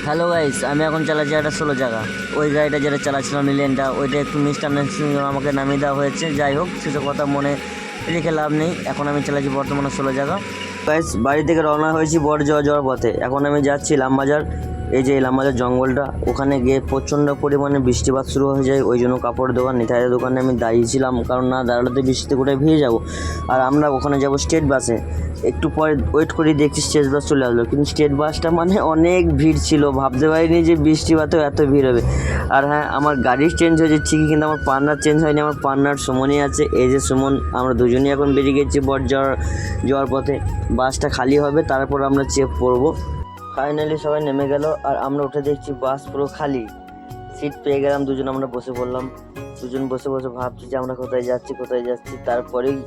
Hello guys, আমি এখন চালাচ্ছি একটা 16 চাকা। ওই গাড়িটা যেটা চালাচ্ছিলাম মিলিয়নটা, ওইটা একটু মিসআন্ডারস্ট্যান্ডিং আমাকে নামিয়ে দেওয়া হয়েছে। যাই হোক, সেসব কথা মনে রেখে লাভ নেই। এখন আমি চালাচ্ছি বর্তমানে 16 চাকা। গাইস, বাড়ি থেকে রওনা হয়েছি বড় যাওয়ার পথে। এখন আমি যাচ্ছি ইলামবাজার। এই যে ইলামবাজার জঙ্গলটা, ওখানে গিয়ে প্রচণ্ড পরিমাণে বৃষ্টিপাত শুরু হয়ে যায়। ওই জন্য কাপড়ের দোকান, নিতাইয়ের দোকানে আমি দাঁড়িয়েছিলাম, কারণ না দাঁড়ালে বৃষ্টিতে কোথায় ভিজে যাবো। আর আমরা ওখানে যাব স্টেট বাসে। একটু পরে ওয়েট করি, দেখছি স্টেট বাস চলে আসলো, কিন্তু স্টেট বাসটা মানে অনেক ভিড় ছিল। ভাবতে পারিনি যে বৃষ্টিপাতেও এত ভিড় হবে। আর হ্যাঁ, আমার গাড়ি চেঞ্জ হয়েছে ঠিকই, কিন্তু আমার পার্টনার চেঞ্জ হয়নি। আমার পার্টনার সুমনই আছে। এই যে সুমন, আমরা দুজনেই এখন বেরিয়ে গেছি বট যাওয়ার পথে। বাসটা খালি হবে, তারপর আমরা চেক করবো। ফাইনালি সবাই নেমে গেল, আর আমরা উঠে দেখছি বাস পুরো খালি। সিট পেয়ে গেলাম, দুজন আমরা বসে পড়লাম। দুজন বসে বসে ভাবছি যে আমরা কোথায় যাচ্ছি। তারপরেই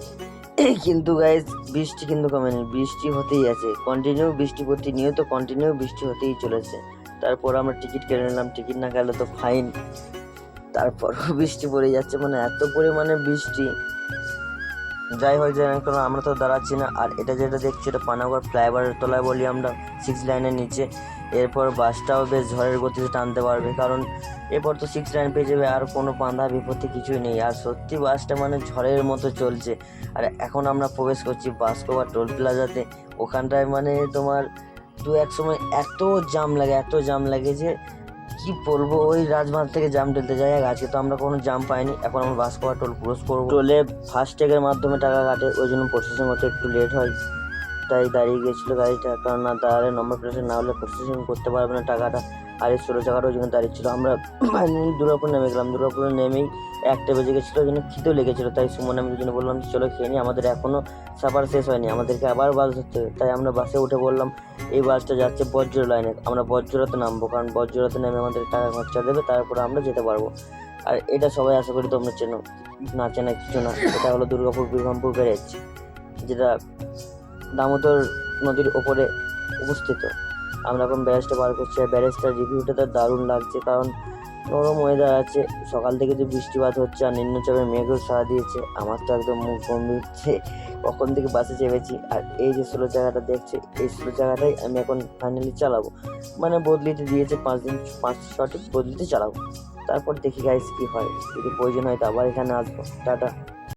কিন্তু গাইজ, বৃষ্টি কিন্তু কমেনি, বৃষ্টি হতেই আছে কন্টিনিউ। বৃষ্টি প্রতিনিয়ত কন্টিনিউ বৃষ্টি হতেই চলেছে। তারপর আমরা টিকিট কেটে নিলাম, টিকিট না গেলে তো ফাইন। তারপরও বৃষ্টি পড়ে যাচ্ছে, মানে এত পরিমাণে বৃষ্টি। যাই হয় যায় না, কারণ আমরা তো দাঁড়াচ্ছি না। আর এটা যেটা দেখছি, এটা পানাগড় ফ্লাইওভারের তলায় বলি আমরা, 6 লাইনের নিচে। এরপর বাসটাও বেশ ঝড়ের গতিতে টানতে পারবে, কারণ এরপর তো 6 লাইন পেয়ে যাবে, আর কোনো বাঁধা বিপত্তি কিছুই নেই। আর সত্যি বাসটা মানে ঝড়ের মতো চলছে। আর এখন আমরা প্রবেশ করছি বাসকোবা টোল প্লাজাতে। ওখানটায় মানে তোমার এক সময় এত জাম লাগে যে কি বলবো। ওই রাজমার্গ থেকে জাম ঢেলতে যাই। আজকে তো আমরা কোনো জাম পাইনি। এখন আমরা বাসকোবা টোল ক্রস করবো। টোলে ফাস্ট্যাগের মাধ্যমে টাকা কাটে, ওই জন্য প্রসেসিং হতে একটু লেট হয়। তাই দাঁড়িয়ে গেছিলো গাড়িটা, কারণ না দাঁড়ালে নম্বর প্লেটে না হলে প্রসেসিং করতে পারবে না টাকাটা। আর এই 16 চাকাটা ওই জন্য দাঁড়িয়ে ছিল। আমরা ফাইনালি দুর্গাপুর নেমে গেলাম। দুর্গাপুরে নেমেই 1টা বেজে গেছিলো, ওই জন্য খিদেও লেগেছিলো। তাই সুমন আমি দুজনে বললাম চলো খেয়ে নিই, আমাদের এখনও সাফার শেষ হয়নি, আমাদেরকে আবার বাস ধরতে হবে। তাই আমরা বাসে উঠে বললাম এই বাসটা যাচ্ছে বজ্র লাইনে, আমরা বজ্ররাতে নামবো, কারণ বজ্ররাতে নেমে আমাদের টাকা খরচা দেবে, তারপরে আমরা যেতে পারবো। আর এটা সবাই আশা করি তোমরা চেনো, না চেনা কিছু না। এটা হলো দুর্গাপুর বিক্রমপুর ব্যারেজ, যেটা দামোদর নদীর ওপরে অবস্থিত। আমরা এখন ব্যারেজটা পার করছি। আর ব্যারেজটার রিভিউটা তো দারুণ লাগছে, কারণ নরম ওয়েদার আছে, সকাল থেকে যে বৃষ্টিপাত হচ্ছে, আর নিম্নচাপের মেঘও সাড়া দিয়েছে। আমার তো একদম মুখ গম্ভীর কখন থেকে বাসে চেপেছি। আর এই যে 16 জায়গাটা দেখছে, এই 16 জায়গাটাই আমি এখন ফাইনালি চালাবো। মানে বদলিতে দিয়েছে 5 দিন, 6 দিন বদলিতে চালাবো। তারপর দেখি গাইস কি হয়, যদি প্রয়োজন হয় তো আবার এখানে আসবো। টাটা।